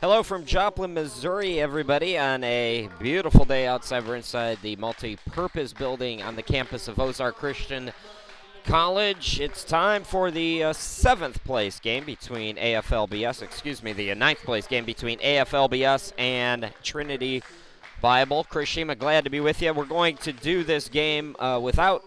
Hello from Joplin, Missouri, everybody, on a beautiful day outside. We're inside the multi-purpose building on the campus of Ozark Christian College. It's time for the seventh place game between the ninth place game between AFLBS and Trinity Bible. Chris Shima, glad to be with you. We're going to do this game without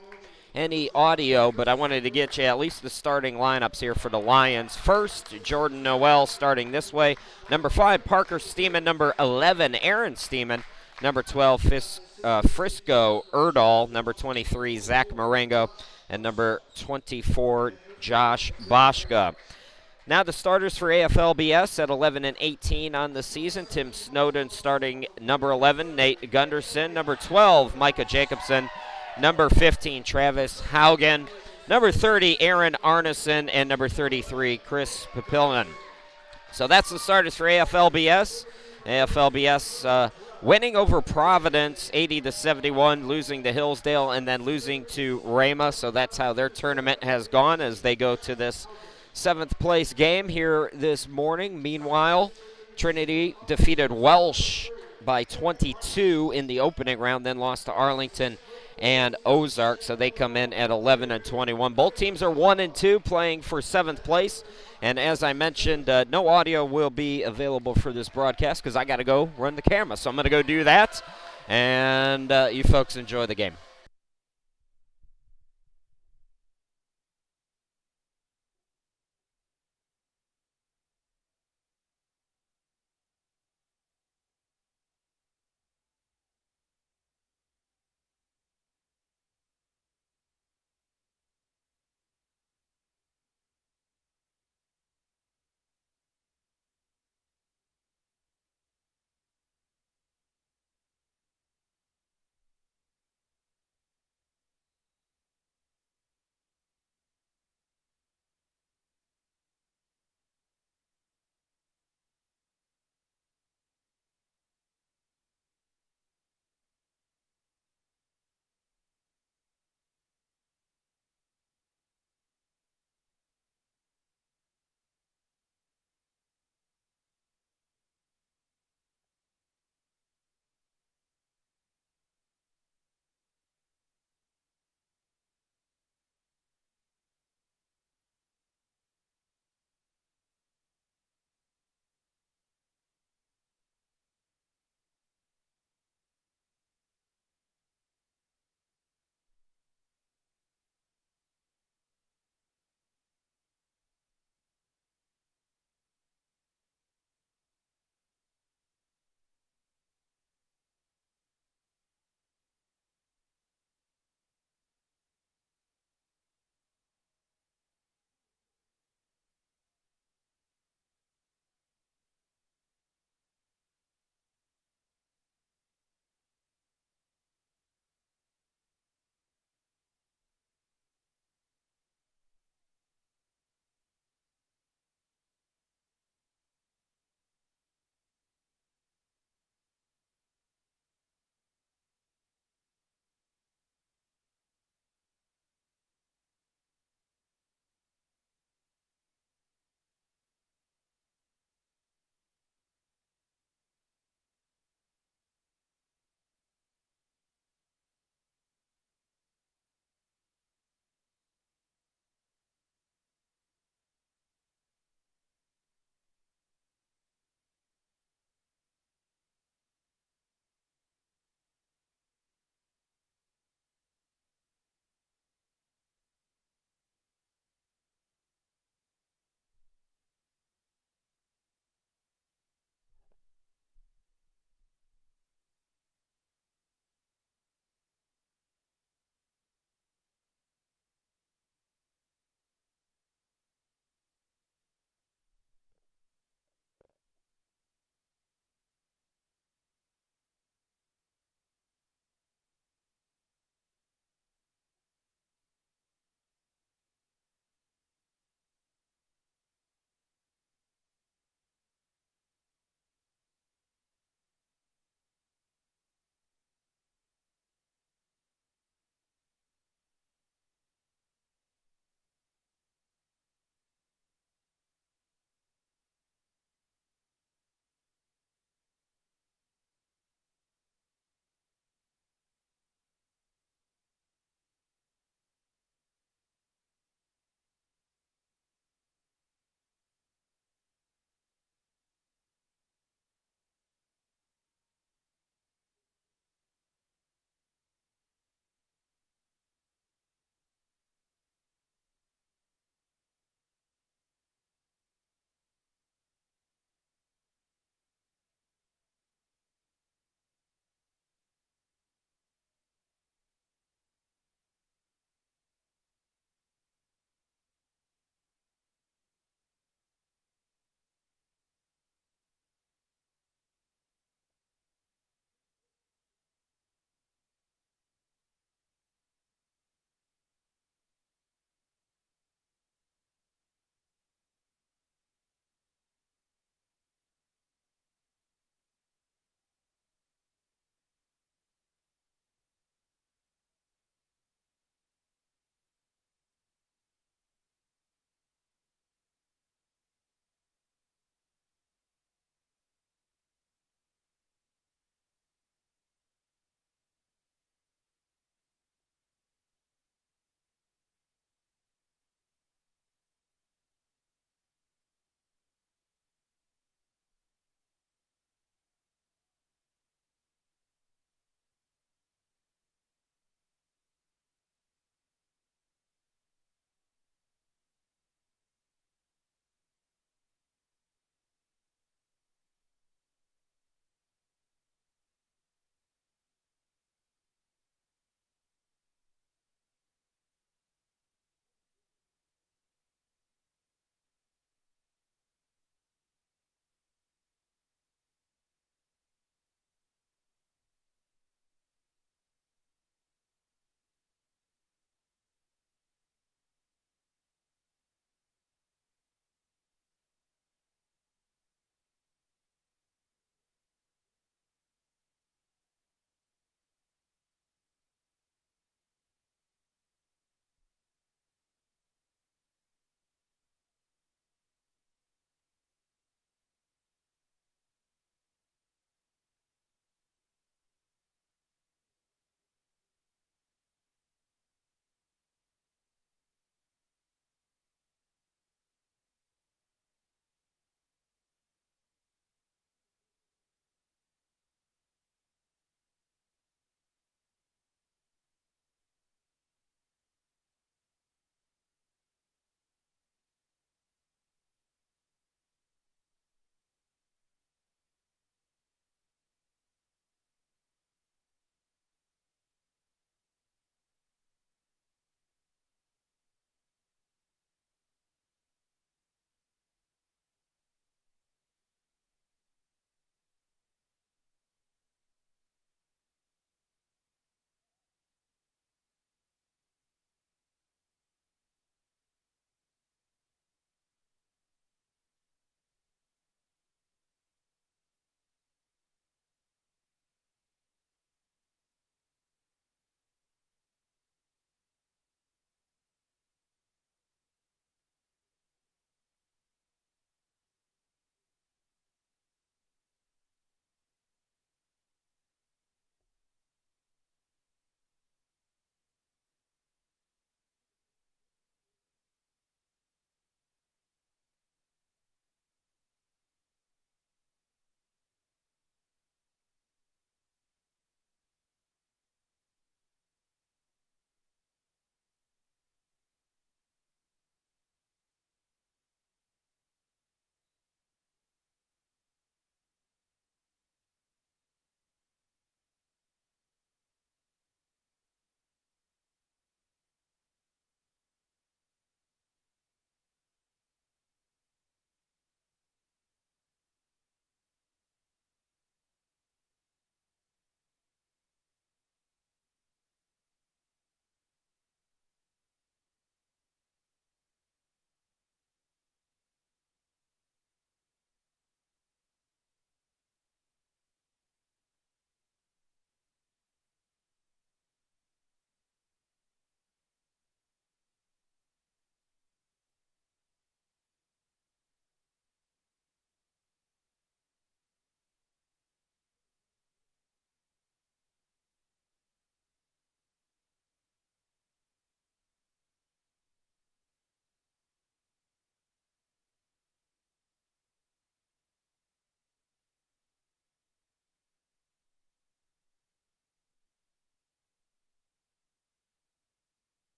any audio, but I wanted to get you at least the starting lineups here for the Lions. First, Jordan Noel starting this way. Number 5, Parker Steeman. Number 11, Aaron Steeman. Number 12, Frisco Erdahl. Number 23, Zach Marengo. And number 24, Josh Boschka. Now the starters for AFLBS at 11 and 18 on the season. Tim Snowden starting number 11, Nate Gunderson. Number 12, Micah Jacobson. Number 15, Travis Haugen. Number 30, Aaron Arneson. And number 33, Chris Papillon. So that's the starters for AFLBS. AFLBS winning over Providence 80-71, losing to Hillsdale, and then losing to Rama. So that's how their tournament has gone as they go to this seventh place game here this morning. Meanwhile, Trinity defeated Welsh by 22 in the opening round, then lost to Arlington and Ozark, so they come in at 11 and 21. Both teams are 1 and 2, playing for seventh place. And as I mentioned, no audio will be available for this broadcast because I got to go run the camera. So I'm going to go do that, and you folks enjoy the game.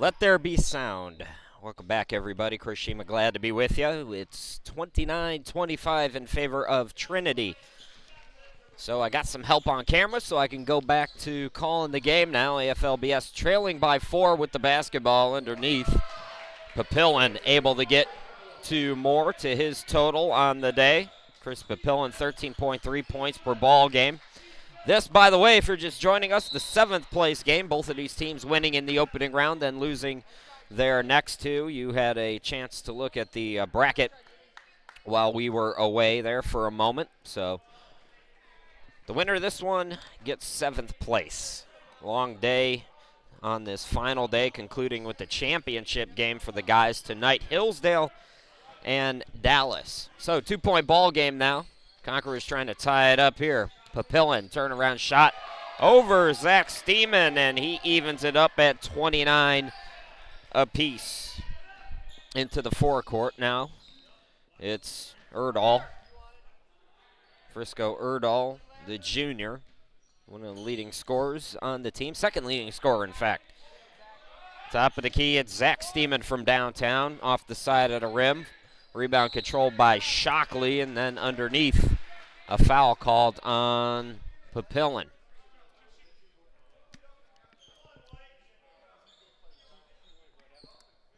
Let there be sound. Welcome back, everybody. Chris Shima, glad to be with you. It's 29-25 in favor of Trinity. So I got some help on camera, so I can go back to calling the game now. AFLBS trailing by 4 with the basketball underneath. Papillon able to get more to his total on the day. Chris Papillon, 13.3 points per ball game. This, by the way, if you're just joining us, the 7th place game. Both of these teams winning in the opening round and losing their next two. You had a chance to look at the bracket while we were away there for a moment. So the winner of this one gets 7th place. Long day on this final day, concluding with the championship game for the guys tonight. Hillsdale and Dallas. So 2-point ball game now. Conquerors trying to tie it up here. Papillon, turnaround shot over Zach Steeman, and he evens it up at 29 apiece. Into the forecourt now. It's Erdahl. Frisco Erdahl, the junior, one of the leading scorers on the team. Second leading scorer, in fact. Top of the key, it's Zach Steeman from downtown, off the side of the rim. Rebound controlled by Shockley, and then underneath, a foul called on Papillon.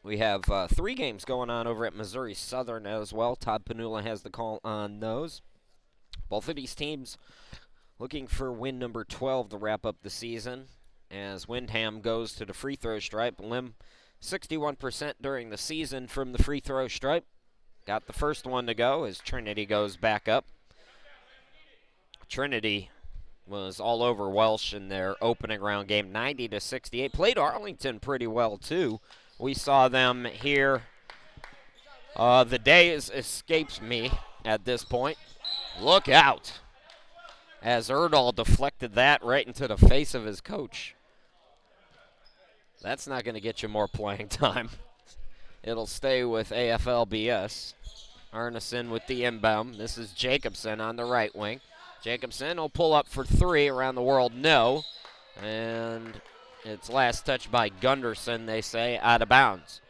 We have 3 games going on over at Missouri Southern as well. Todd Panula has the call on those. Both of these teams looking for win number 12 to wrap up the season as Windham goes to the free throw stripe. Lim 61% during the season from the free throw stripe. Got the first one to go as Trinity goes back up. Trinity was all over Welsh in their opening round game, 90-68. Played Arlington pretty well, too. We saw them here. The day escapes me at this point. Look out as Erdahl deflected that right into the face of his coach. That's not going to get you more playing time. It'll stay with AFLBS. Arneson with the inbound. This is Jacobson on the right wing. Jacobson will pull up for 3. Around the world, no. And it's last touched by Gunderson, they say, out of bounds.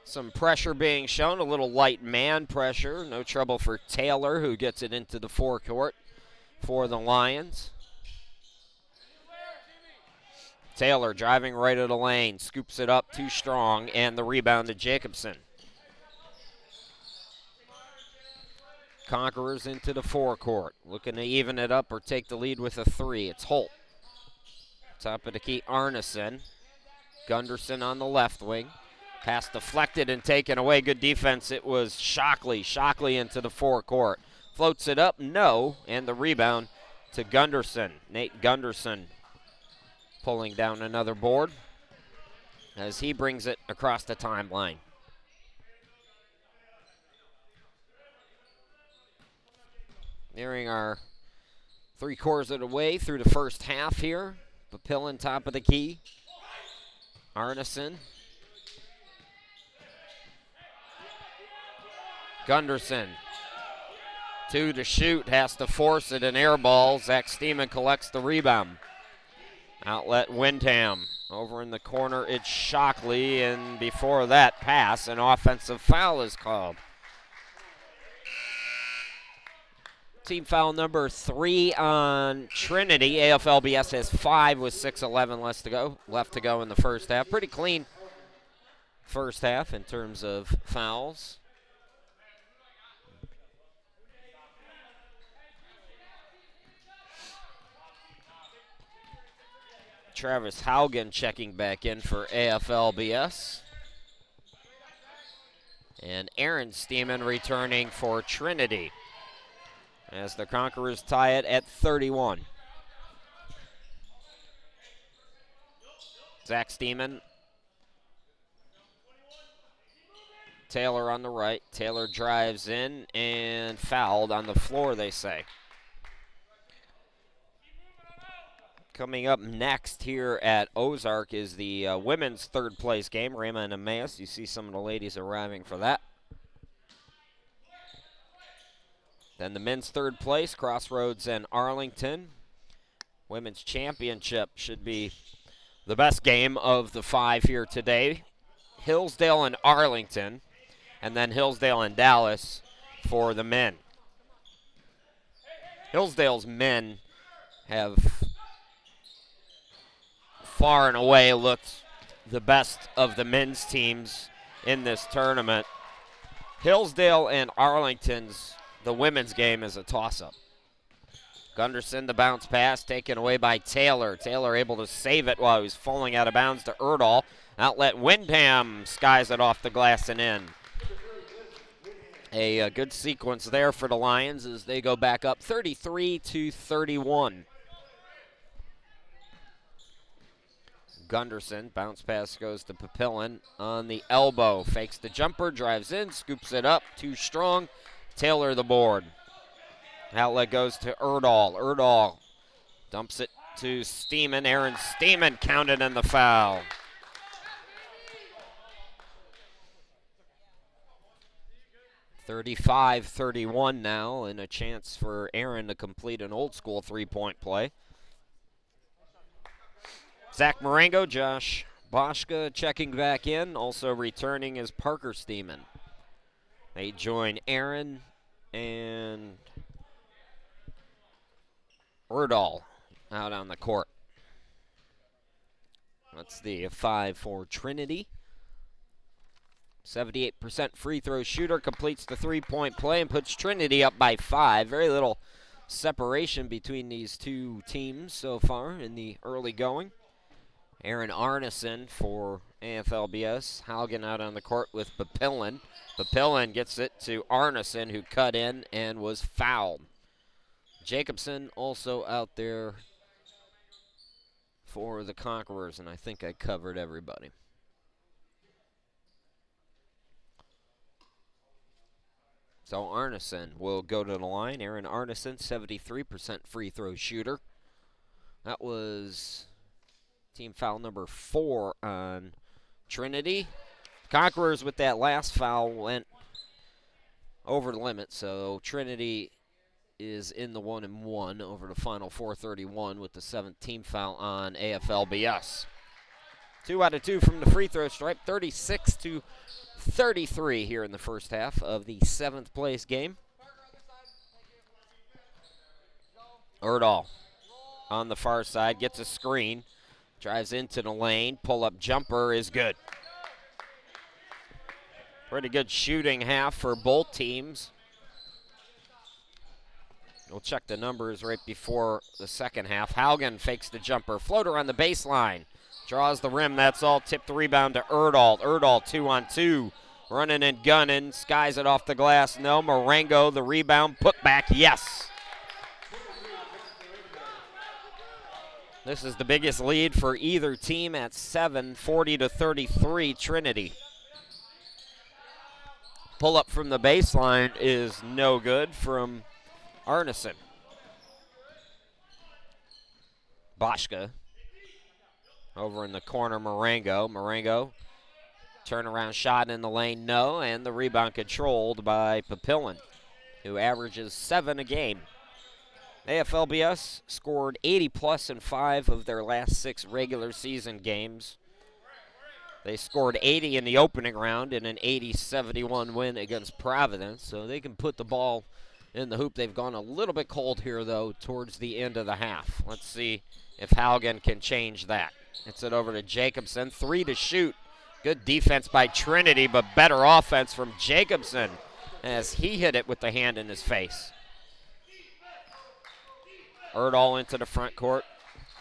Some pressure being shown, a little light man pressure. No trouble for Taylor, who gets it into the forecourt for the Lions. Taylor driving right of the lane, scoops it up too strong, and the rebound to Jacobson. Conquerors into the forecourt, looking to even it up or take the lead with a 3. It's Holt. Top of the key, Arneson. Gunderson on the left wing. Pass deflected and taken away. Good defense. It was Shockley. Shockley into the forecourt. Floats it up, no, and the rebound to Gunderson. Nate Gunderson pulling down another board as he brings it across the timeline. Nearing our 3/4 of the way through the first half here. Papillon top of the key. Arneson. Gunderson. 2 to shoot, has to force it, an air ball. Zach Steeman collects the rebound. Outlet Windham. Over in the corner, it's Shockley, and before that pass, an offensive foul is called. Team foul number 3 on Trinity. AFLBS has 5 with 6:11 left to go in the first half. Pretty clean first half in terms of fouls. Travis Haugen checking back in for AFLBS. And Aaron Steeman returning for Trinity as the Conquerors tie it at 31. Zach Steeman. Taylor on the right. Taylor drives in and fouled on the floor, they say. Coming up next here at Ozark is the women's third place game, Rama and Emmaus. You see some of the ladies arriving for that. Then the men's third place, Crossroads and Arlington. Women's championship should be the best game of the 5 here today. Hillsdale and Arlington, and then Hillsdale and Dallas for the men. Hillsdale's men have far and away looked the best of the men's teams in this tournament. Hillsdale and Arlington's, the women's game, is a toss-up. Gunderson, the bounce pass, taken away by Taylor. Taylor able to save it while he was falling out of bounds to Erdahl. Outlet Windham skies it off the glass and in. A good sequence there for the Lions as they go back up 33-31. Gunderson, bounce pass goes to Papillon on the elbow. Fakes the jumper, drives in, scoops it up, too strong. Taylor the board. Outlet goes to Erdahl. Erdahl dumps it to Steeman. Aaron Steeman counted in the foul. (35-31) now, and a chance for Aaron to complete an old school three-point play. Zach Marengo, Josh Boschka checking back in. Also returning is Parker Steeman. They join Aaron and Erdahl out on the court. That's the 5 for Trinity. 78% free throw shooter completes the three-point play and puts Trinity up by 5. Very little separation between these two teams so far in the early going. Aaron Arneson for AFLBS. Haugen out on the court with Papillon. Papillon gets it to Arneson, who cut in and was fouled. Jacobson also out there for the Conquerors, and I think I covered everybody. So Arneson will go to the line. Aaron Arneson, 73% free throw shooter. That was team foul number 4 on Trinity. Conquerors with that last foul went over the limit, so Trinity is in the 1-1 over the final 4:31 with the 7th team foul on AFLBS. 2 out of 2 from the free throw stripe, 36-33 here in the first half of the 7th place game. Erdahl on the far side gets a screen, drives into the lane, pull-up jumper is good. Pretty good shooting half for both teams. We'll check the numbers right before the second half. Haugen fakes the jumper. Floater on the baseline. Draws the rim. That's all. Tipped the rebound to Erdahl. Erdahl 2-on-2. Running and gunning. Skies it off the glass. No. Marengo, the rebound. Put back. Yes. This is the biggest lead for either team at 7, 40-33 Trinity. Pull up from the baseline is no good from Arneson. Boschka over in the corner, Marengo. Marengo, turnaround shot in the lane, no, and the rebound controlled by Papillon, who averages 7 a game. AFLBS scored 80-plus in 5 of their last 6 regular season games. They scored 80 in the opening round in an 80-71 win against Providence, so they can put the ball in the hoop. They've gone a little bit cold here, though, towards the end of the half. Let's see if Haugen can change that. It's it over to Jacobson. 3 to shoot. Good defense by Trinity, but better offense from Jacobson as he hit it with the hand in his face. Erdahl into the front court.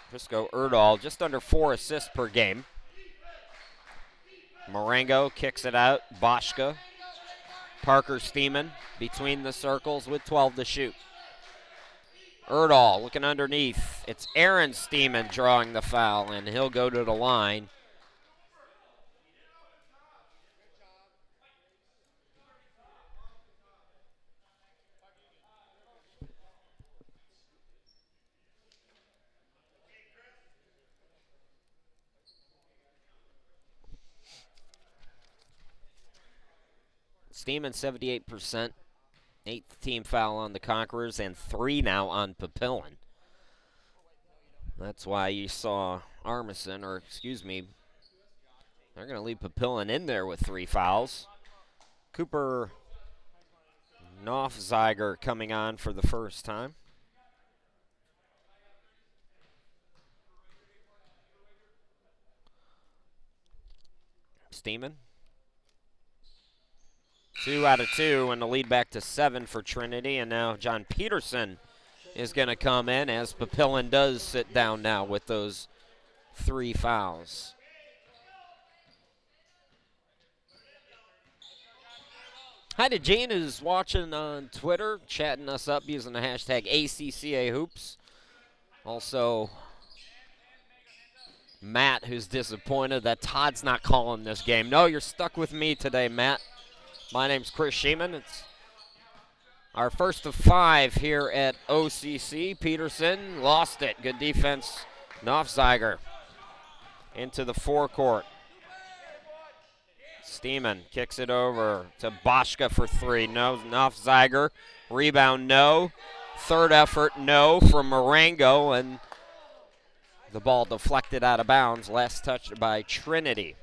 Frisco Erdahl, just under 4 assists per game. Marengo kicks it out. Boschka. Parker Steeman between the circles with 12 to shoot. Erdahl looking underneath. It's Aaron Steeman drawing the foul, and he'll go to the line. Steeman 78%. 8th team foul on the Conquerors and 3 now on Papillion. That's why you saw Armisen, or excuse me, they're going to leave Papillion in there with 3 fouls. Cooper Knopfzeiger coming on for the first time. Steeman. 2 out of 2, and the lead back to 7 for Trinity. And now John Peterson is going to come in as Papillion does sit down now with those 3 fouls. Hi to Gene, who's watching on Twitter, chatting us up using the hashtag ACCA Hoops. Also, Matt, who's disappointed that Todd's not calling this game. No, you're stuck with me today, Matt. My name's Chris Sheeman. It's our first of 5 here at OCC. Peterson lost it. Good defense. Knopfzeiger into the forecourt. Steeman kicks it over to Boschke for 3. No. Knopfzeiger. Rebound, no. Third effort, no from Marengo. And the ball deflected out of bounds. Last touched by Trinity.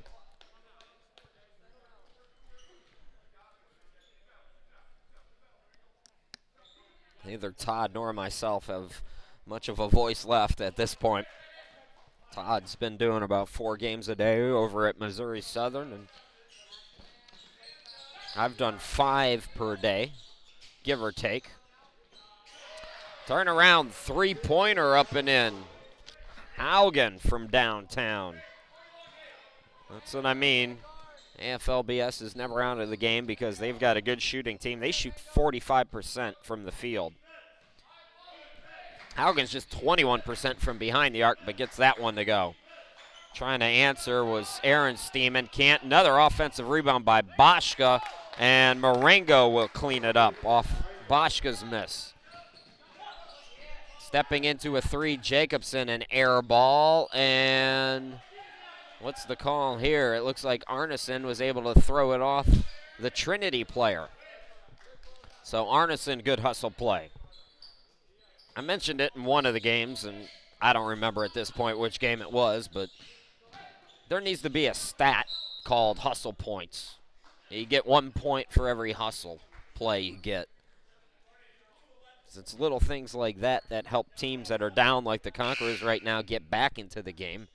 Neither Todd nor myself have much of a voice left at this point. Todd's been doing about 4 games a day over at Missouri Southern, and I've done 5 per day, give or take. Turn around, 3-pointer up and in. Haugen from downtown. That's what I mean. AFLBS is never out of the game because they've got a good shooting team. They shoot 45% from the field. Haugen's just 21% from behind the arc, but gets that one to go. Trying to answer was Aaron Steeman. Can't. Another offensive rebound by Boschke, and Marengo will clean it up off Boschke's miss. Stepping into a 3, Jacobson, an air ball, and what's the call here? It looks like Arneson was able to throw it off the Trinity player. So Arneson, good hustle play. I mentioned it in one of the games, and I don't remember at this point which game it was, but there needs to be a stat called hustle points. You get 1 point for every hustle play you get. It's little things like that that help teams that are down like the Conquerors right now get back into the game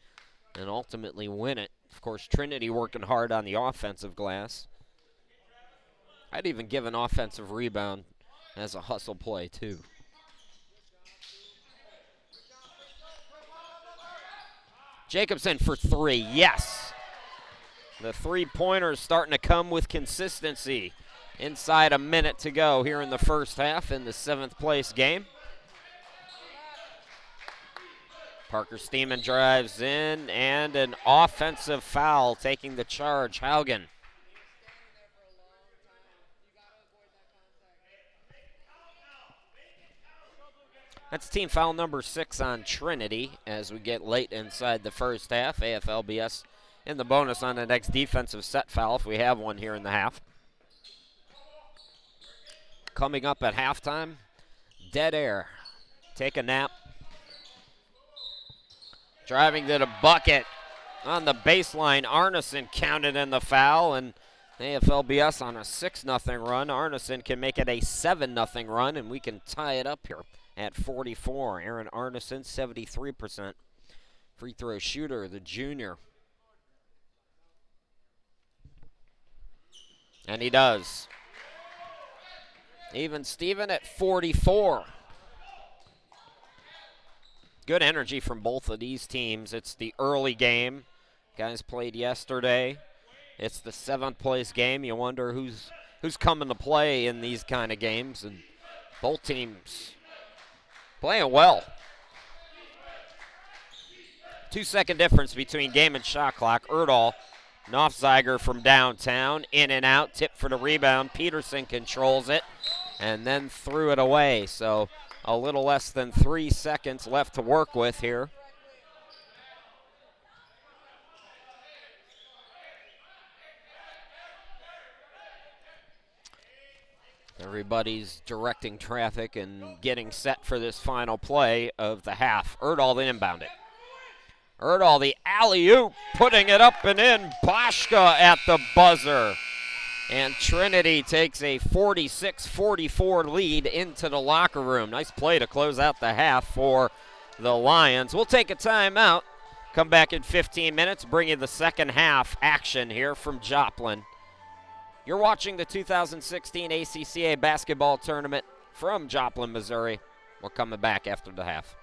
and ultimately win it. Of course, Trinity working hard on the offensive glass. I'd even give an offensive rebound as a hustle play, too. Jacobson for 3, yes. The 3-pointer is starting to come with consistency. Inside a minute to go here in the first half in the 7th place game. Parker Steeman drives in, and an offensive foul taking the charge. Haugen. That's team foul number 6 on Trinity as we get late inside the first half. AFLBS in the bonus on the next defensive set foul if we have one here in the half. Coming up at halftime, dead air. Take a nap. Driving to the bucket on the baseline. Arneson counted in the foul, and AFLBS on a 6-0 run. Arneson can make it a 7-0 run, and we can tie it up here at 44. Aaron Arneson, 73% free throw shooter, the junior. And he does. Even Steven at 44. Good energy from both of these teams. It's the early game. Guys played yesterday. It's the 7th place game. You wonder who's coming to play in these kind of games. And both teams playing well. 2-second difference between game and shot clock. Erdahl, Knopfzeiger from downtown. In and out. Tip for the rebound. Peterson controls it. And then threw it away. So a little less than 3 seconds left to work with here. The Everybody's directing traffic and getting set for this final play of the half. Erdahl inbound it. Erdahl, the alley-oop, putting it up and in. Boschka at the buzzer. And Trinity takes a 46-44 lead into the locker room. Nice play to close out the half for the Lions. We'll take a timeout. Come back in 15 minutes, bring you the second half action here from Joplin. You're watching the 2016 ACCA basketball tournament from Joplin, Missouri. We're coming back after the half.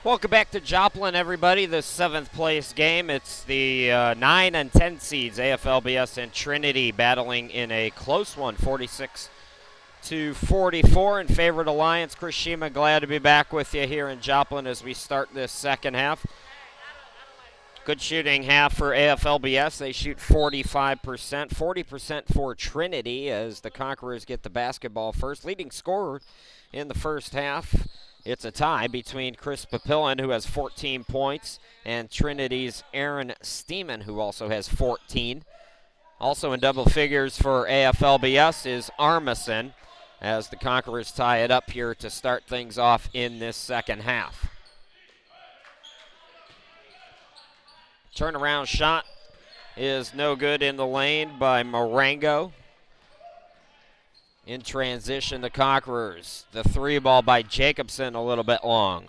Welcome back to Joplin, everybody. The 7th place game. It's the 9 and 10 seeds, AFLBS and Trinity, battling in a close one, 46-44 in favor of Alliance. Chris Shima, glad to be back with you here in Joplin as we start this second half. Good shooting half for AFLBS. They shoot 45%, 40% for Trinity as the Conquerors get the basketball first. Leading scorer in the first half. It's a tie between Chris Papillon, who has 14 points, and Trinity's Aaron Steeman, who also has 14. Also in double figures for AFLBS is Armisen, as the Conquerors tie it up here to start things off in this second half. Turnaround shot is no good in the lane by Marengo. In transition, the Conquerors. The three ball by Jacobson, a little bit long.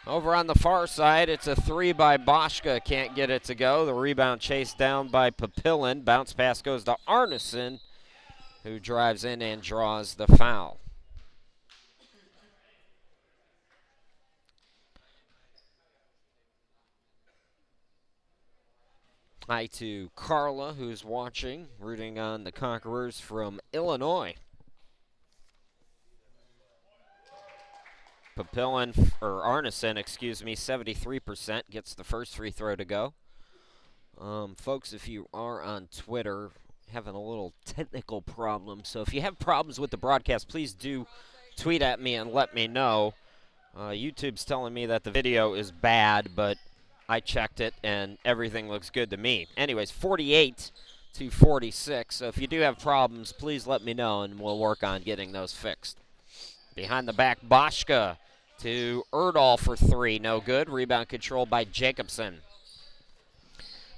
Over on the far side, it's a three by Boschka. Can't get it to go. The rebound chased down by Papillon. Bounce pass goes to Arneson, who drives in and draws the foul. Hi to Carla, who's watching, rooting on the Conquerors from Illinois. Papillon, or Arneson, 73%, gets the first free throw to go. Folks, if you are on Twitter, having a little technical problem, so if you have problems with the broadcast, please do tweet at me and let me know. YouTube's telling me that the video is bad, but I checked it, and everything looks good to me. Anyways, 48-46. So if you do have problems, please let me know, and we'll work on getting those fixed. Behind the back, Boschka to Erdahl for three. No good. Rebound controlled by Jacobson.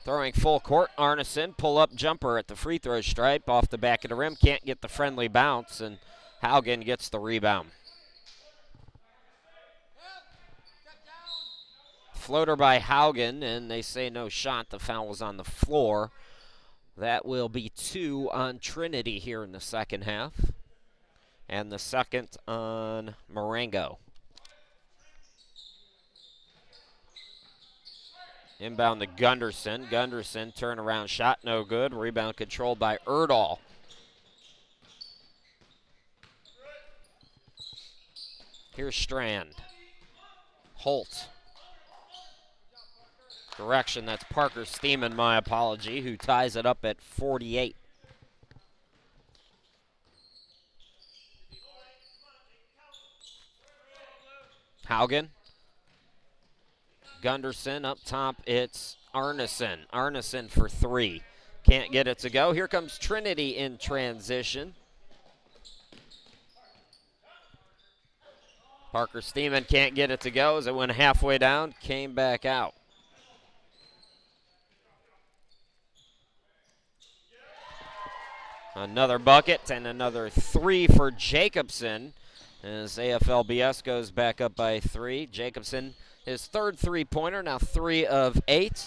Throwing full court, Arneson. Pull-up jumper at the free throw stripe. Off the back of the rim. Can't get the friendly bounce, and Haugen gets the rebound. Floater by Haugen, and they say no shot. The foul was on the floor. That will be 2 on Trinity here in the second half. And the second on Marengo. Inbound to Gunderson. Gunderson, turnaround shot, no good. Rebound controlled by Erdahl. Here's Strand. Holt. Direction, that's Parker Steeman, my apology, who ties it up at 48. Haugen. Gunderson up top, it's Arneson. Arneson for three. Can't get it to go. Here comes Trinity in transition. Parker Steeman can't get it to go as it went halfway down, came back out. Another bucket and another three for Jacobson as AFLBS goes back up by 3. Jacobson, his third three-pointer, now 3 of 8.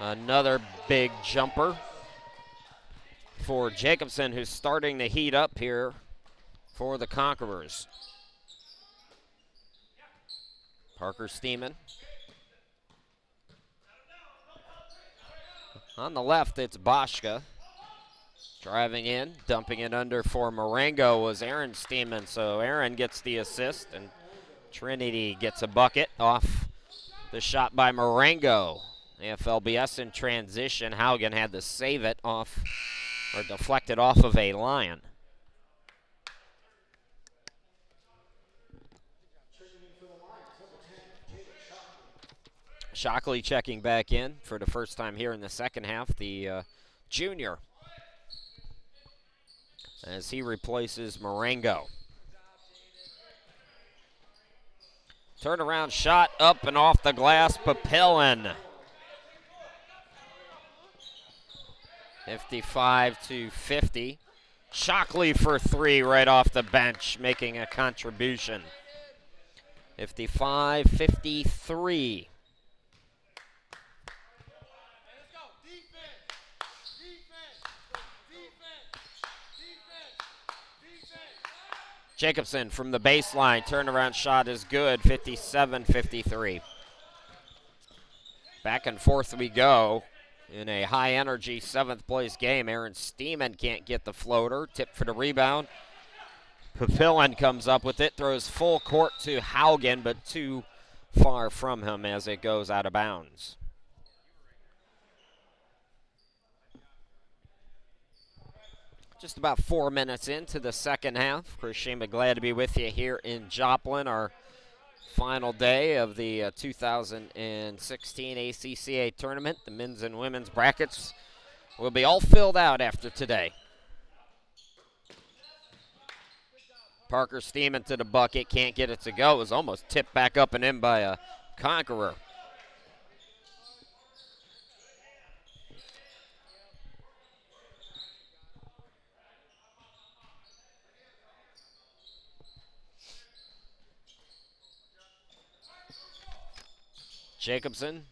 Another big jumper for Jacobson, who's starting to heat up here for the Conquerors. Parker Steeman. On the left, it's Boschka. Driving in, dumping it under for Marengo was Aaron Steeman. So Aaron gets the assist, and Trinity gets a bucket off the shot by Marengo. AFLBS in transition. Haugen had to save it off, or deflect it off of a Lion. Shockley checking back in for the first time here in the second half, the junior, as he replaces Marengo. Turnaround shot up and off the glass, Papillon. 55-50. Shockley for three right off the bench, making a contribution. 55-53. Jacobson from the baseline, turnaround shot is good, 57-53. Back and forth we go in a high-energy seventh-place game. Aaron Steeman can't get the floater, tip for the rebound. Papillon comes up with it, throws full court to Haugen, but too far from him as it goes out of bounds. Just about 4 minutes into the second half. Chris Shima, glad to be with you here in Joplin, our final day of the 2016 ACCA tournament. The men's and women's brackets will be all filled out after today. Parker Steeman to the bucket, can't get it to go. It was almost tipped back up and in by a Conqueror. Jacobson.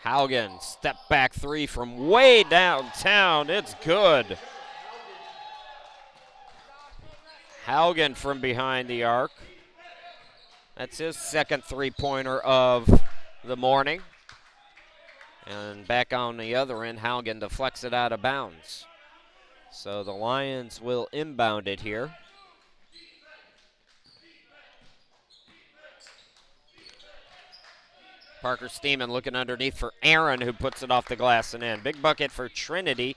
Haugen, step back three from way downtown. It's good. Haugen from behind the arc. That's his second three-pointer of the morning. And back on the other end, Haugen deflects it out of bounds. So the Lions will inbound it here. Parker Steeman looking underneath for Aaron, who puts it off the glass and in. Big bucket for Trinity.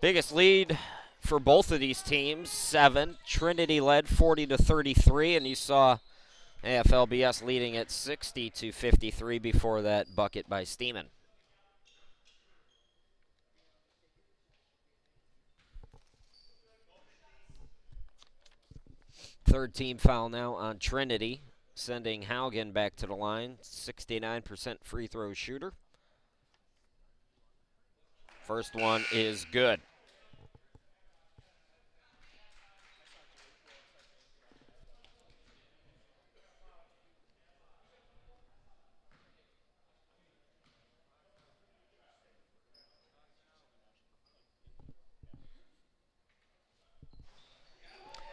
Biggest lead for both of these teams, 7. Trinity led 40-33, and you saw AFLBS leading at 60-53 before that bucket by Steeman. Third team foul now on Trinity, sending Haugen back to the line. 69% free throw shooter. First one is good.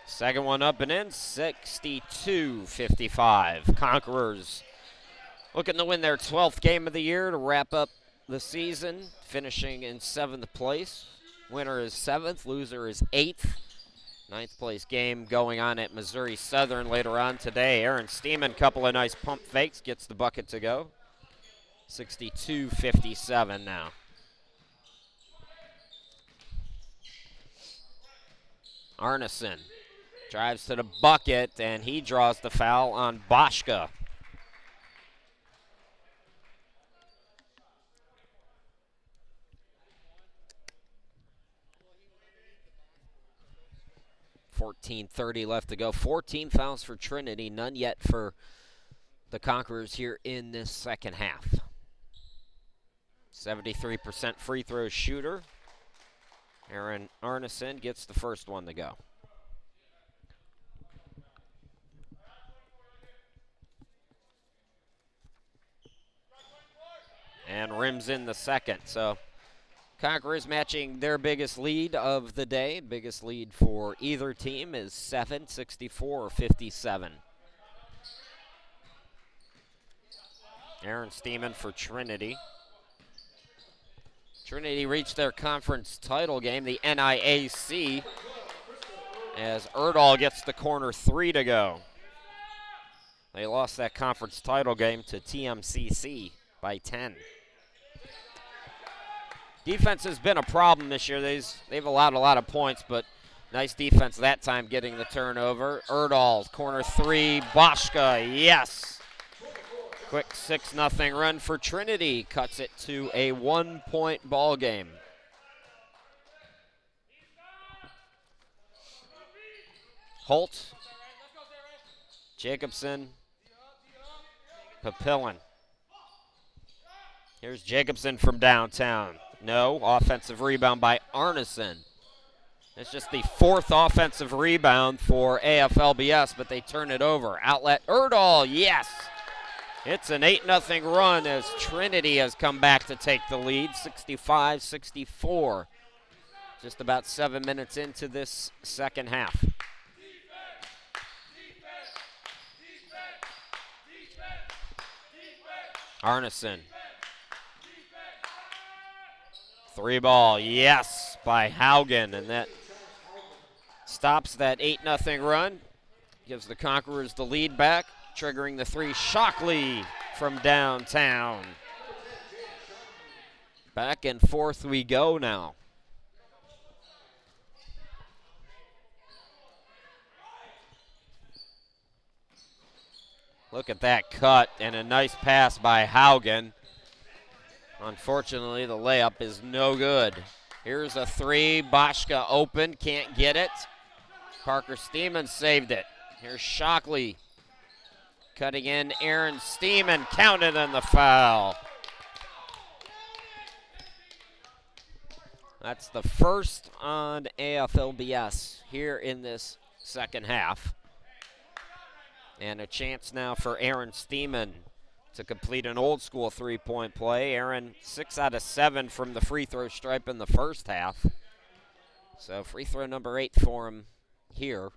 Second one up and in, 62-55. Conquerors looking to win their 12th game of the year to wrap up the season, finishing in 7th place. Winner is 7th, loser is 8th. 9th place game going on at Missouri Southern later on today. Aaron Steeman, couple of nice pump fakes, gets the bucket to go. 62-57 now. Arneson drives to the bucket, and he draws the foul on Boschka. .30 left to go. 14 fouls for Trinity, none yet for the Conquerors here in this second half. 73% free throw shooter. Aaron Arneson gets the first one to go. And rims in the second. So Conquerors matching their biggest lead of the day. Biggest lead for either team is 7, 64-57. Aaron Steeman for Trinity. Trinity reached their conference title game, the NIAC, as Erdahl gets the corner 3 to go. They lost that conference title game to TMCC by 10. Defense has been a problem this year. They've allowed a lot of points, but nice defense that time getting the turnover. Erdahl, corner 3, Boschka, yes. Quick 6-0 run for Trinity, cuts it to a 1-point ball game. Holt, Jacobson, Papillon. Here's Jacobson from downtown. No, offensive rebound by Arneson. It's just the fourth offensive rebound for AFLBS, but they turn it over. Outlet Erdahl, yes. It's an 8-0 run as Trinity has come back to take the lead, 65-64. Just about 7 minutes into this second half. Arneson. 3-ball, yes, by Haugen, and that stops that 8-0 run. Gives the Conquerors the lead back, triggering the three. Shockley from downtown. Back and forth we go now. Look at that cut and a nice pass by Haugen. Unfortunately, the layup is no good. Here's a three. Boschka open, can't get it. Parker Steeman saved it. Here's Shockley cutting in. Aaron Steeman counted on the foul. That's the first on AFLBS here in this second half. And a chance now for Aaron Steeman to complete an old school three-point play. Aaron, 6 out of 7 from the free throw stripe in the first half. So free throw number 8 for him here.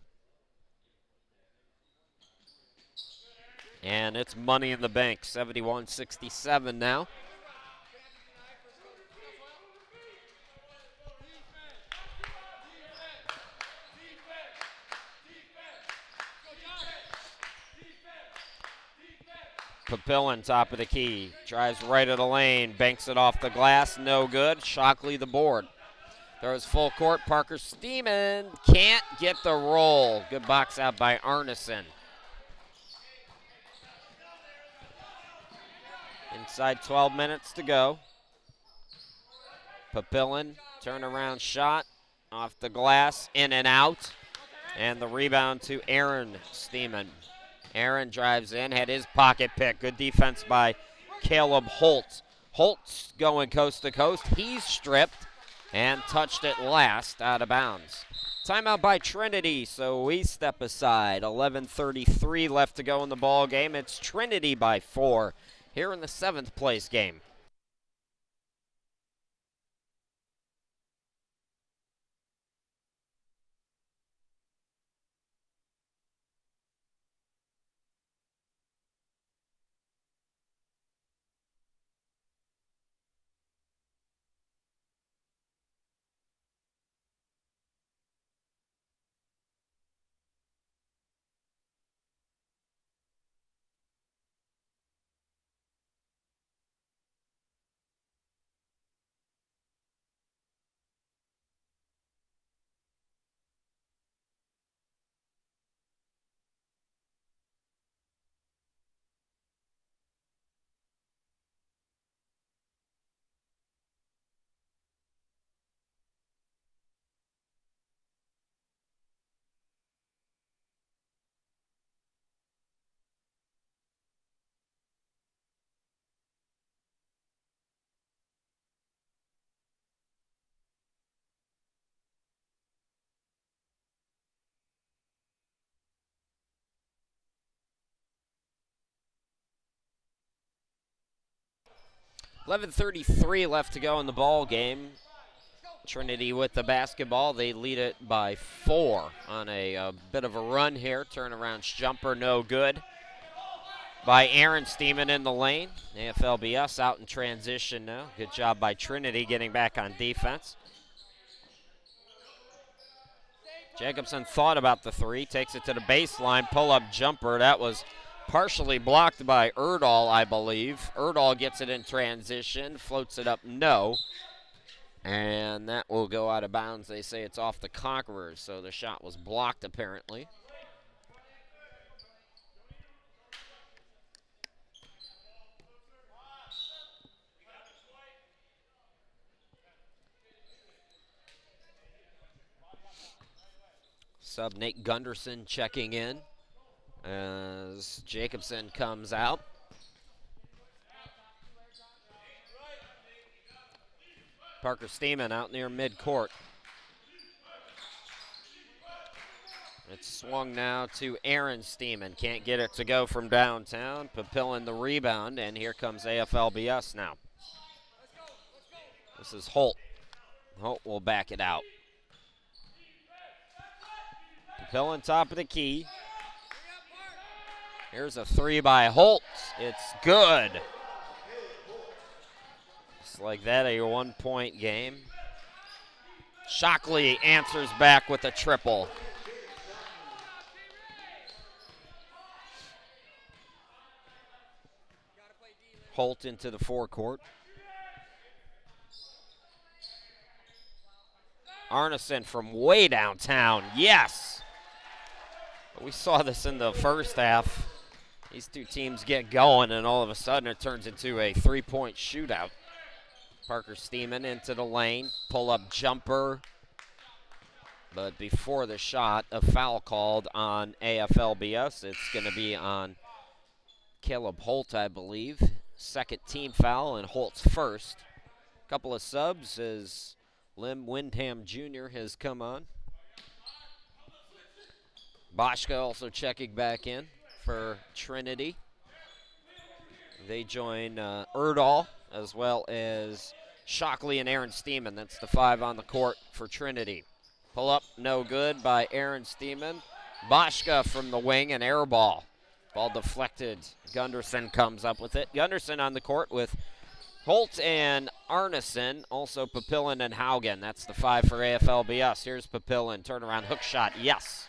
And it's money in the bank, 71-67 now. Papillon, top of the key, tries right of the lane, banks it off the glass, no good. Shockley the board. Throws full court, Parker Steeman can't get the roll. Good box out by Arneson. Inside 12 minutes to go. Papillon, turnaround shot, off the glass, in and out. And the rebound to Aaron Steeman. Aaron drives in, had his pocket pick. Good defense by Caleb Holt. Holt's going coast to coast. He's stripped and touched it last out of bounds. Timeout by Trinity, so we step aside. 11:33 left to go in the ball game. It's Trinity by 4 here in the 7th place game. .33 left to go in the ball game. Trinity with the basketball. They lead it by 4 on a bit of a run here. Turnaround jumper, no good. By Aaron Steeman in the lane. AFLBS out in transition now. Good job by Trinity getting back on defense. Jacobson thought about the three. Takes it to the baseline. Pull-up jumper. That was partially blocked by Erdahl, I believe. Erdahl gets it in transition. Floats it up, no. And that will go out of bounds. They say it's off the Conquerors, so the shot was blocked apparently. Sub Nate Gunderson checking in as Jacobson comes out. Parker Steeman out near midcourt. Swung now to Aaron Steeman. Can't get it to go from downtown. Papillon the rebound, and here comes AFLBS now. This is Holt. Holt will back it out. Papillon top of the key. Here's a three by Holt. It's good. Just like that, a 1 point game. Shockley answers back with a triple. Holt into the forecourt. Arneson from way downtown. Yes! We saw this in the first half. These two teams get going, and all of a sudden it turns into a three-point shootout. Parker Steeman into the lane. Pull-up jumper. But before the shot, a foul called on AFLBS. It's going to be on Caleb Holt, I believe. Second team foul, and Holt's first. Couple of subs as Lim Windham Jr. has come on. Boschka also checking back in for Trinity. They join Erdahl as well as Shockley and Aaron Steeman. That's the five on the court for Trinity. Pull up, no good by Aaron Steeman. Boschka from the wing, and air ball. Ball deflected. Gunderson comes up with it. Gunderson on the court with Holt and Arneson, also Papillon and Haugen. That's the five for AFLBS. Here's Papillon, turnaround hook shot, yes.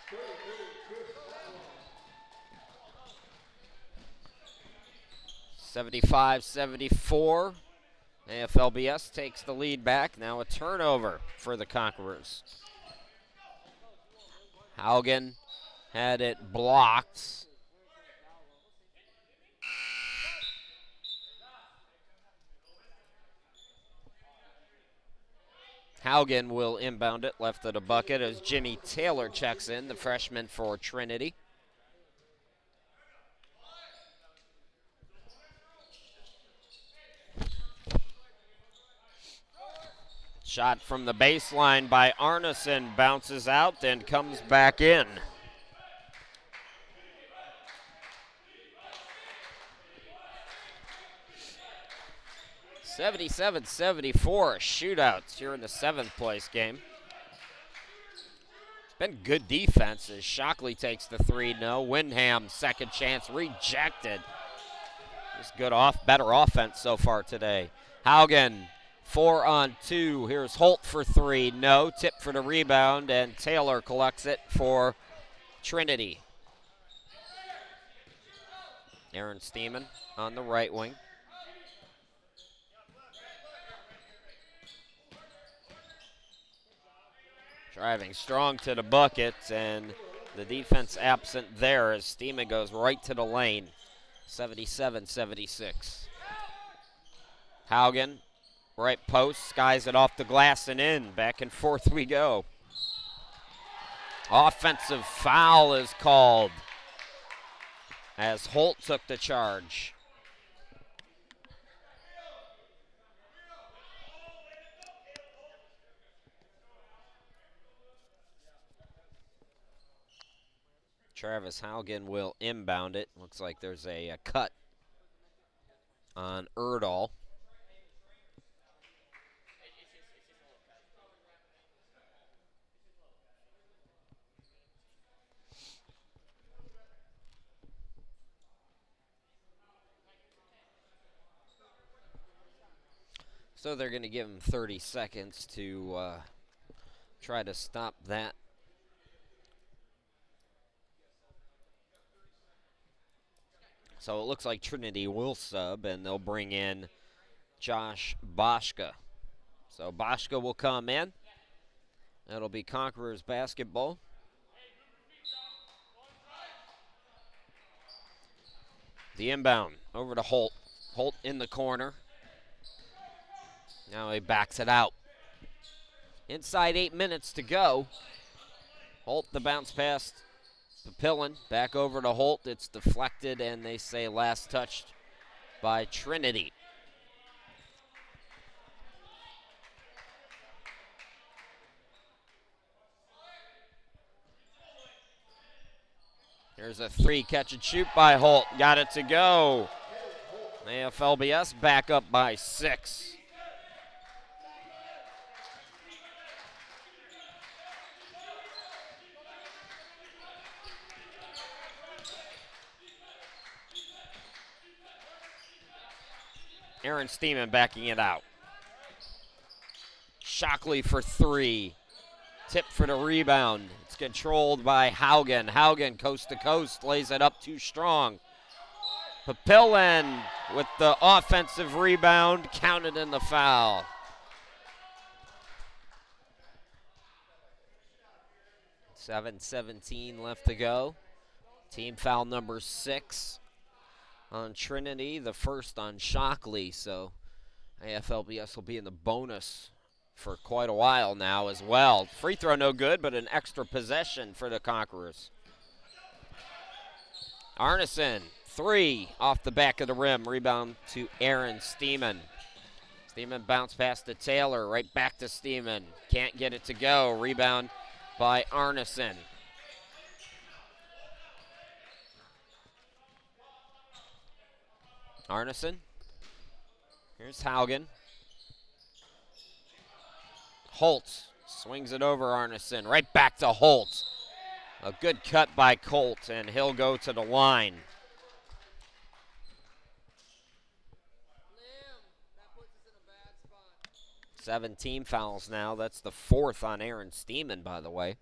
(75-74). AFLBS takes the lead back. Now a turnover for the Conquerors. Haugen had it blocked. Haugen will inbound it, left of the bucket as Jimmy Taylor checks in, the freshman for Trinity. Shot from the baseline by Arneson, bounces out, then comes back in. (77-74), shootouts here in the seventh place game. It's been good defense as Shockley takes the three, no. Windham, second chance, rejected. Just good better offense so far today. Haugen, 4-on-2. Here's Holt for three, no. Tip for the rebound, and Taylor collects it for Trinity. Aaron Steeman on the right wing. Driving strong to the bucket, and the defense absent there as Steeman goes right to the lane. 77-76. Haugen, right post, skies it off the glass and in. Back and forth we go. Offensive foul is called as Holt took the charge. Travis Haugen will inbound it. Looks like there's a cut on Erdahl. So they're going to give him 30 seconds to try to stop that. So it looks like Trinity will sub, and they'll bring in Josh Boschka. So Boschka will come in. That'll be Conquerors basketball. The inbound over to Holt. Holt in the corner. Now he backs it out. Inside 8 minutes to go. Holt the bounce pass. Papillon back over to Holt. It's deflected, and they say last touched by Trinity. Here's a three, catch and shoot by Holt. Got it to go. AFLBS back up by 6. Aaron Steeman backing it out. Shockley for 3. Tip for the rebound. It's controlled by Haugen. Haugen coast to coast, lays it up too strong. Papillon with the offensive rebound, counted in the foul. 7:17 left to go. Team foul number 6 on Trinity, the first on Shockley, so AFLBS will be in the bonus for quite a while now as well. Free throw no good, but an extra possession for the Conquerors. Arneson, 3 off the back of the rim. Rebound to Aaron Steeman. Steeman bounced past to Taylor, right back to Steeman. Can't get it to go. Rebound by Arneson. Arneson. Here's Haugen. Holt swings it over Arneson. Right back to Holt. A good cut by Colt, and he'll go to the line. Seven team fouls now. That's the 4th on Aaron Steeman, by the way.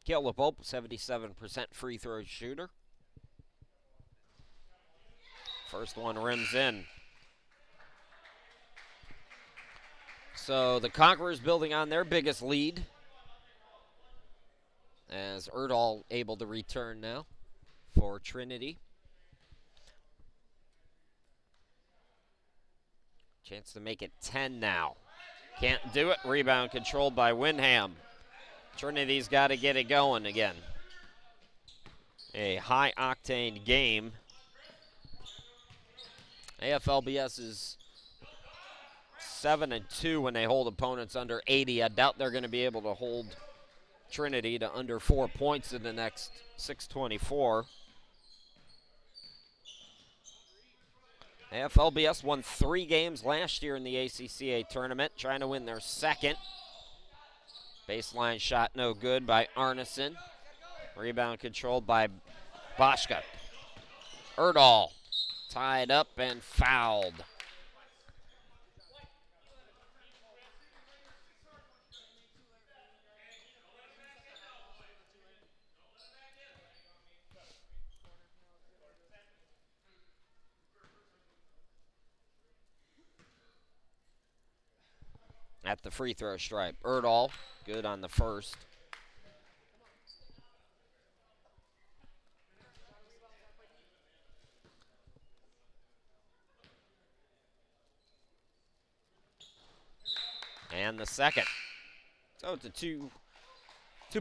Caleb Hope, 77% free throw shooter. First one rims in. So the Conquerors building on their biggest lead, as Erdahl able to return now for Trinity. Chance to make it 10 now. Can't do it. Rebound controlled by Windham. Trinity's got to get it going again. A high-octane game. AFLBS is 7-2 when they hold opponents under 80. I doubt they're going to be able to hold Trinity to under 4 points in the next 6:24. AFLBS won 3 games last year in the ACCA tournament, trying to win their 2nd. Baseline shot no good by Arneson. Rebound controlled by Boschka. Erdahl tied up and fouled. At the free throw stripe. Erdahl, good on the first. And the second. So it's a 2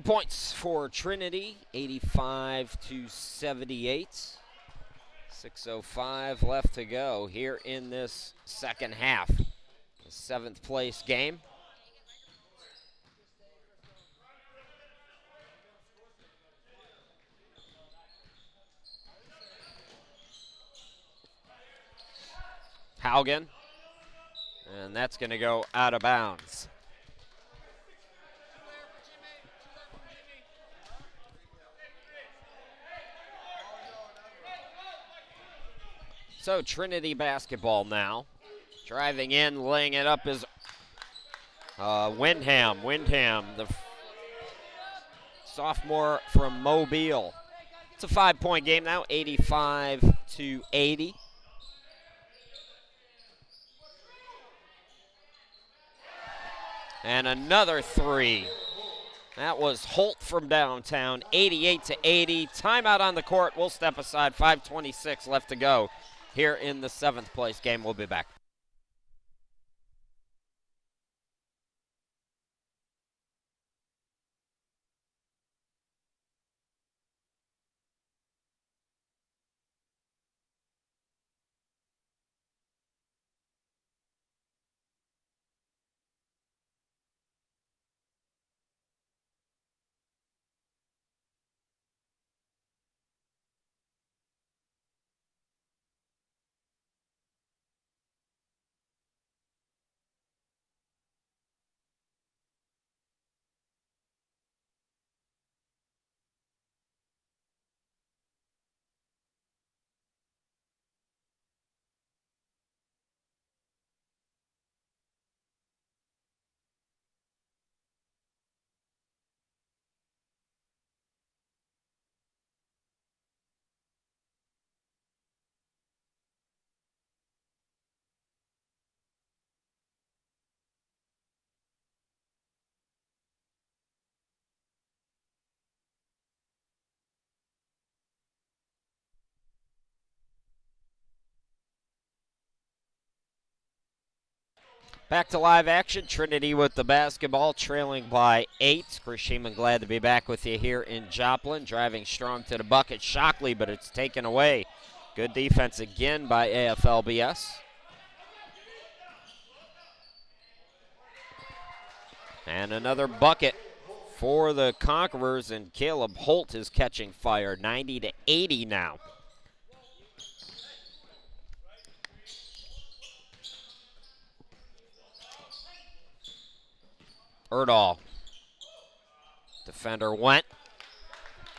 points for Trinity, 85-78. 6:05 left to go here in this second half. The 7th place game. Haugen, and that's going to go out of bounds. So Trinity basketball now. Driving in, laying it up is Windham. Windham, the sophomore from Mobile. It's a 5-point game now, 85-80. And another 3. That was Holt from downtown, 88-80. Timeout on the court. We'll step aside. 5:26 left to go here in the 7th place game. We'll be back. Back to live action. Trinity with the basketball, trailing by 8. Chris Sheeman glad to be back with you here in Joplin. Driving strong to the bucket. Shockley, but it's taken away. Good defense again by AFLBS. And another bucket for the Conquerors, and Caleb Holt is catching fire. 90-80 now. Erdahl. Defender went.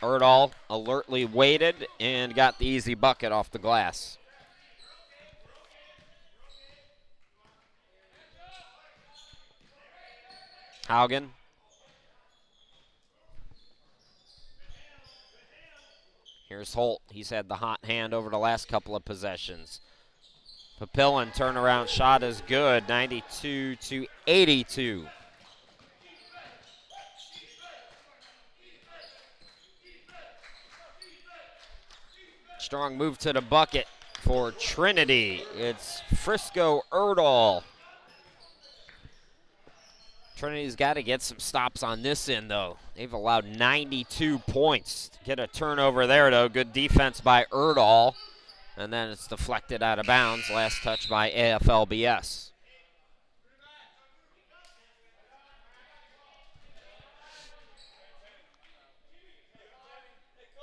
Erdahl alertly waited and got the easy bucket off the glass. Haugen. Here's Holt. He's had the hot hand over the last couple of possessions. Papillon turnaround shot is good. 92-82. Strong move to the bucket for Trinity. It's Frisco Erdahl. Trinity's got to get some stops on this end, though. They've allowed 92 points. Get a turnover there, though. Good defense by Erdahl. And then it's deflected out of bounds. Last touch by AFLBS.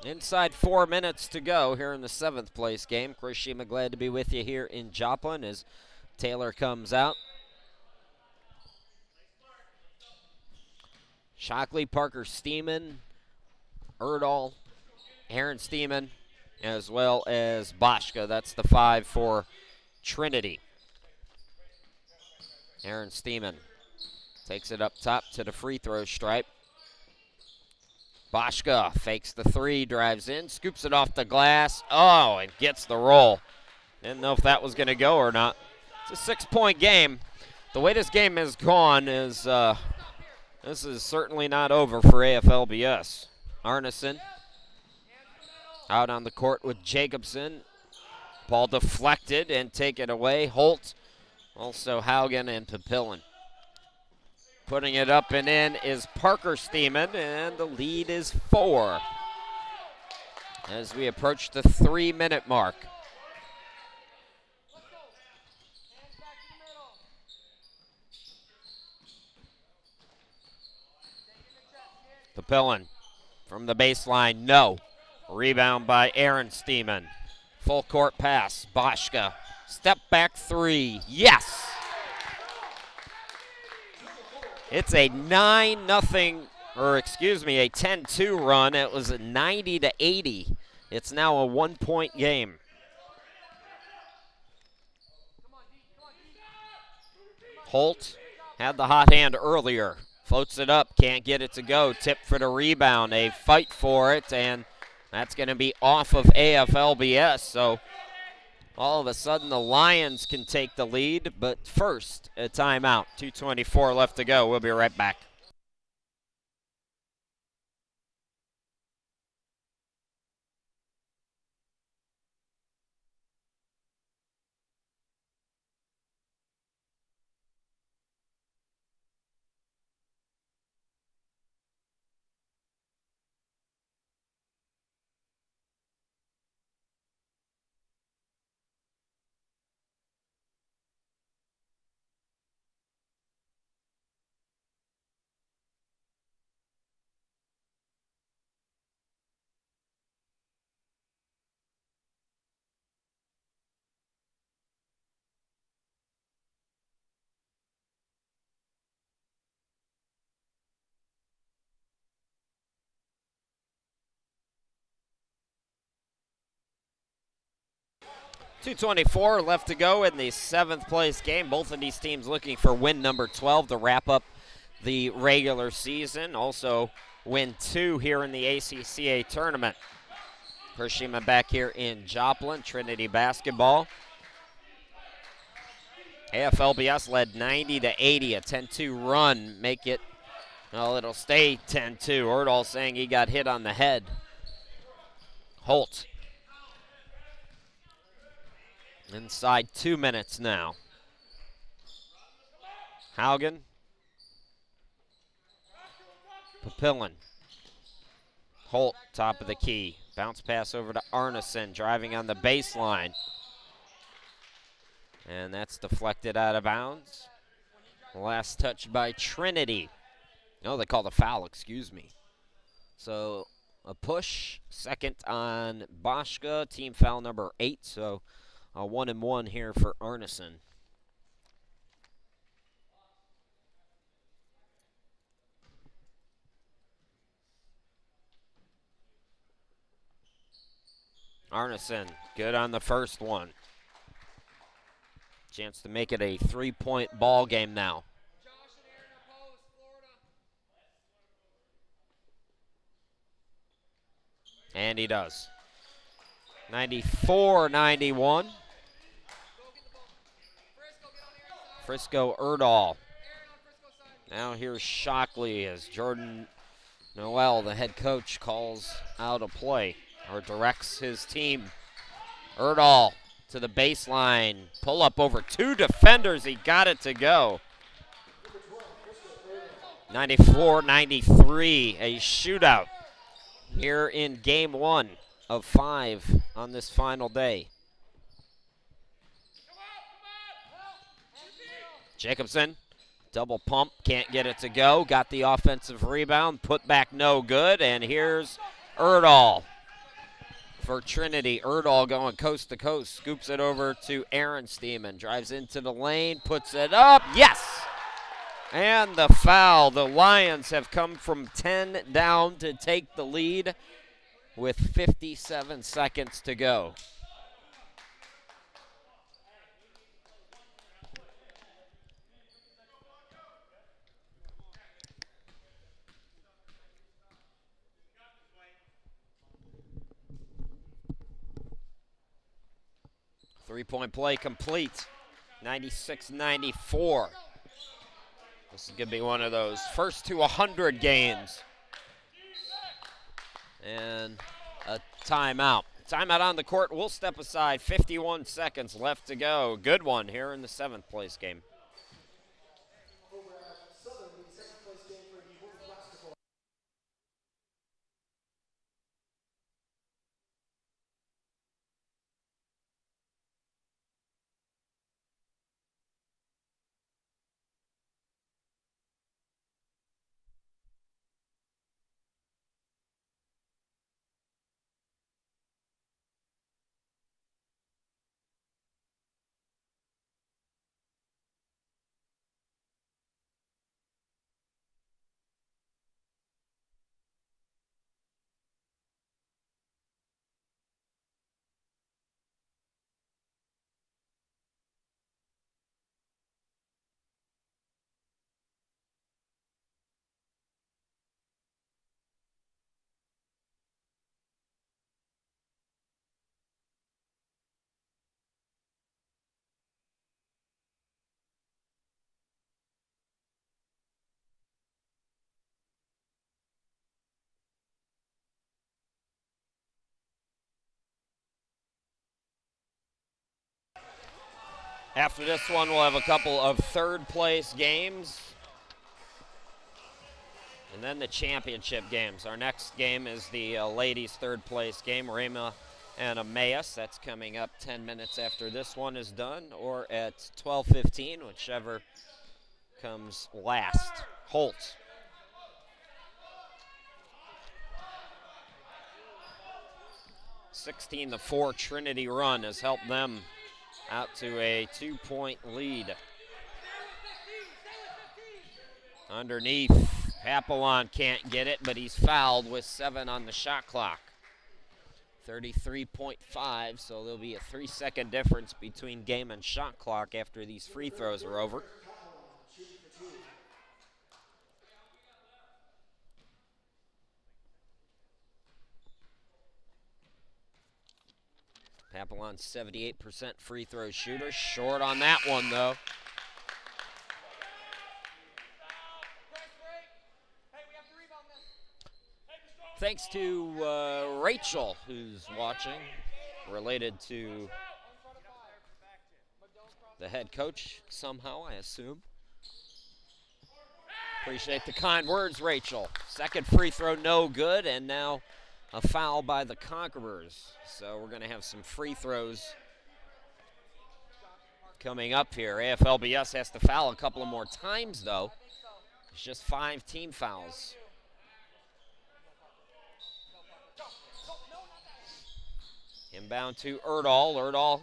Inside 4 minutes to go here in the 7th place game. Chris Sheeman glad to be with you here in Joplin as Taylor comes out. Shockley, Parker Steeman, Erdahl, Aaron Steeman, as well as Boschka. That's the 5 for Trinity. Aaron Steeman takes it up top to the free throw stripe. Boschka fakes the 3, drives in, scoops it off the glass. Oh, and gets the roll. Didn't know if that was going to go or not. It's a 6-point game. The way this game has gone is this is certainly not over for AFLBS. Arneson out on the court with Jacobson. Ball deflected and taken away. Holt, also Haugen and Papillon. Putting it up and in is Parker Steeman, and the lead is 4 as we approach the 3-minute mark. Papillon from the baseline, no. Rebound by Aaron Steeman. Full court pass, Boschka. Step back 3, yes! It's a 10-2 run. It was a 90-80. It's now a 1-point game. Holt had the hot hand earlier. Floats it up, can't get it to go. Tip for the rebound. A fight for it, and that's going to be off of AFLBS. So all of a sudden the Lions can take the lead, but first a timeout. 2:24 left to go. We'll be right back. .224 left to go in the 7th place game. Both of these teams looking for win number 12 to wrap up the regular season. Also win 2 here in the ACCA tournament. Chris Sheeman back here in Joplin. Trinity basketball. AFLBS led 90-80, a 10-2 run. Make it, well, it'll stay 10-2. Erdahl saying he got hit on the head. Holt. Inside 2 minutes now. Haugen. Papillon. Holt, top of the key. Bounce pass over to Arneson, driving on the baseline. And that's deflected out of bounds. Last touch by Trinity. No, they called a foul, excuse me. So a push, second on Boschka, team foul number 8. So a 1-and-1 here for Arneson. Arneson, good on the first one. Chance to make it a 3-point ball game now. And he does. 94-91. Frisco Erdahl. Now here's Shockley as Jordan Noel, the head coach, calls out a play or directs his team. Erdahl to the baseline. Pull up over 2 defenders. He got it to go. 94-93, a shootout here in game 1 of 5 on this final day. Jacobson, double pump, can't get it to go. Got the offensive rebound, put back no good, and here's Erdahl for Trinity. Erdahl going coast to coast, scoops it over to Aaron Steeman, drives into the lane, puts it up, yes! And the foul. The Lions have come from 10 down to take the lead with 57 seconds to go. Three-point play complete. 96-94. This is going to be one of those first to 100 games. And a timeout. Timeout on the court. We'll step aside. 51 seconds left to go. Good one here in the 7th place game. After this one, we'll have a couple of third-place games. And then the championship games. Our next game is the ladies' third-place game, Rama and Emmaus. That's coming up 10 minutes after this one is done, or at 12:15, whichever comes last. Holt. A 16-4 Trinity run has helped them out to a 2-point lead. Underneath, Papillon can't get it, but he's fouled with 7 on the shot clock. 33.5, so there'll be a 3-second difference between game and shot clock after these free throws are over. Papillon 78% free throw shooter. Short on that one, though. Thanks to Rachel, who's watching, related to the head coach somehow, I assume. Appreciate the kind words, Rachel. Second free throw, no good, and now a foul by the Conquerors. So we're going to have some free throws coming up here. AFLBS has to foul a couple of more times, though. It's just 5 team fouls. Inbound to Erdahl. Erdahl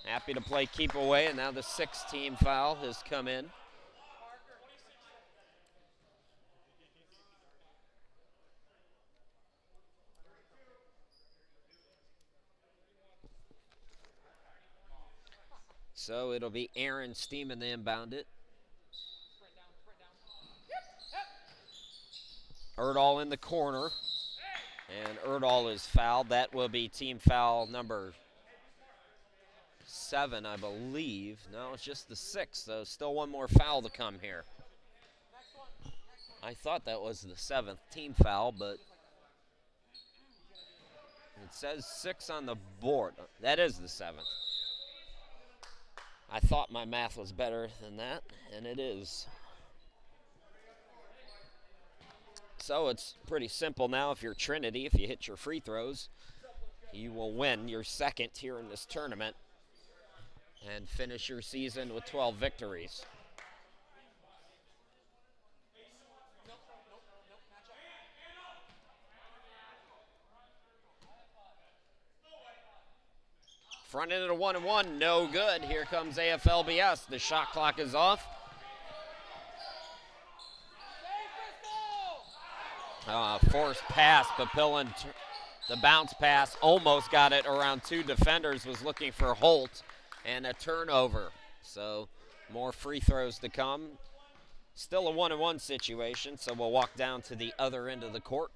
happy to play keep away, and now the 6th team foul has come in. So it'll be Aaron Steeman to inbound it. Erdahl in the corner, and Erdahl is fouled. That will be team foul number 7, I believe. No, it's just the 6th, so still one more foul to come here. I thought that was the 7th team foul, but it says 6 on the board. That is the 7th. I thought my math was better than that, and it is. So it's pretty simple now. If you're Trinity, if you hit your free throws, you will win your 2nd here in this tournament and finish your season with 12 victories. Front end of the 1-and-1, no good. Here comes AFLBS. The shot clock is off. Forced pass, Papillon, the bounce pass, almost got it around 2 defenders, was looking for Holt, and a turnover. So more free throws to come. Still a 1-and-1 situation, so we'll walk down to the other end of the court.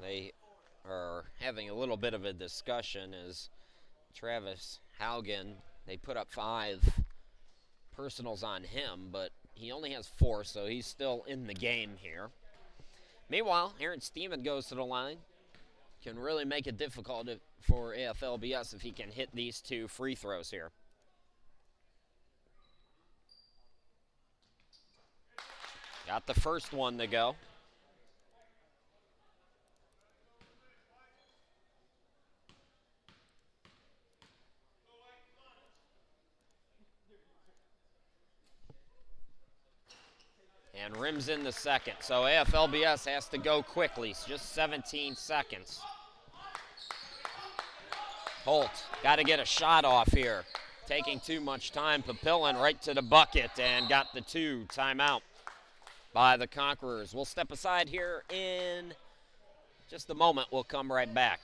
They are having a little bit of a discussion as Travis Haugen, they put up 5 personals on him, but he only has 4, so he's still in the game here. Meanwhile, Aaron Steeman goes to the line. Can really make it difficult for AFLBS if he can hit these 2 free throws here. Got the first one to go. And rims in the 2nd. So AFLBS has to go quickly. It's just 17 seconds. Holt, got to get a shot off here. Taking too much time. Papillon right to the bucket and got the 2 timeout by the Conquerors. We'll step aside here in just a moment. We'll come right back.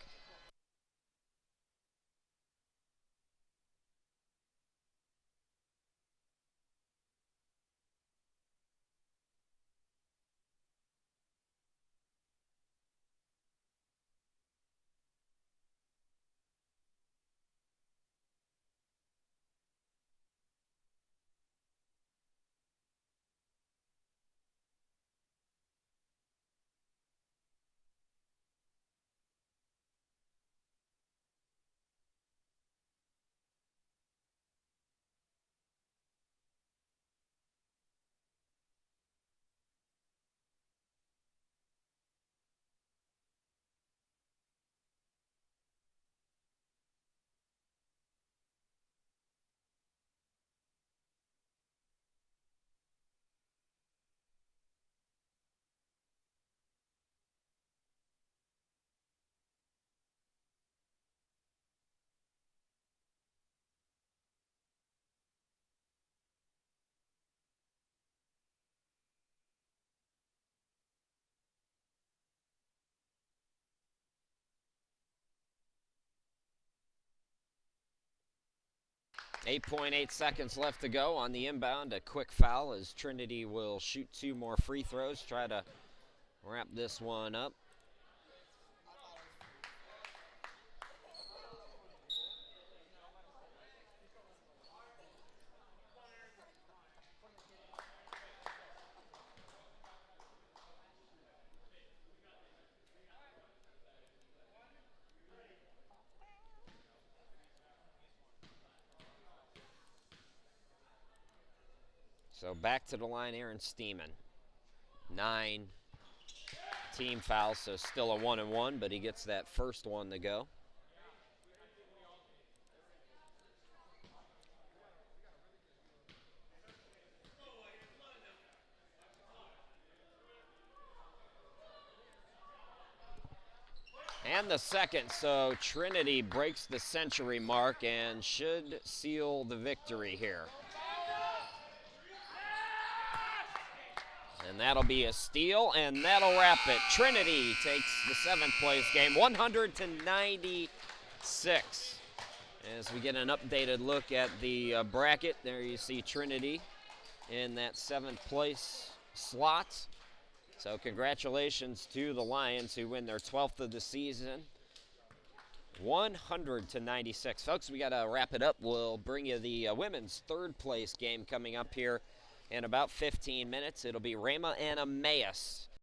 .8 seconds left to go on the inbound. A quick foul as Trinity will shoot 2 more free throws, try to wrap this one up. So back to the line, Aaron Steeman. 9 team fouls, so still a 1-and-1, but he gets that first one to go. And the second, so Trinity breaks the century mark and should seal the victory here. And that'll be a steal, and that'll wrap it. Trinity takes the 7th place game, 100-96. As we get an updated look at the bracket, there you see Trinity in that 7th place slot. So congratulations to the Lions, who win their 12th of the season, 100-96. Folks, we got to wrap it up. We'll bring you the women's 3rd place game coming up here in about 15 minutes. It'll be Rhema and Emmaus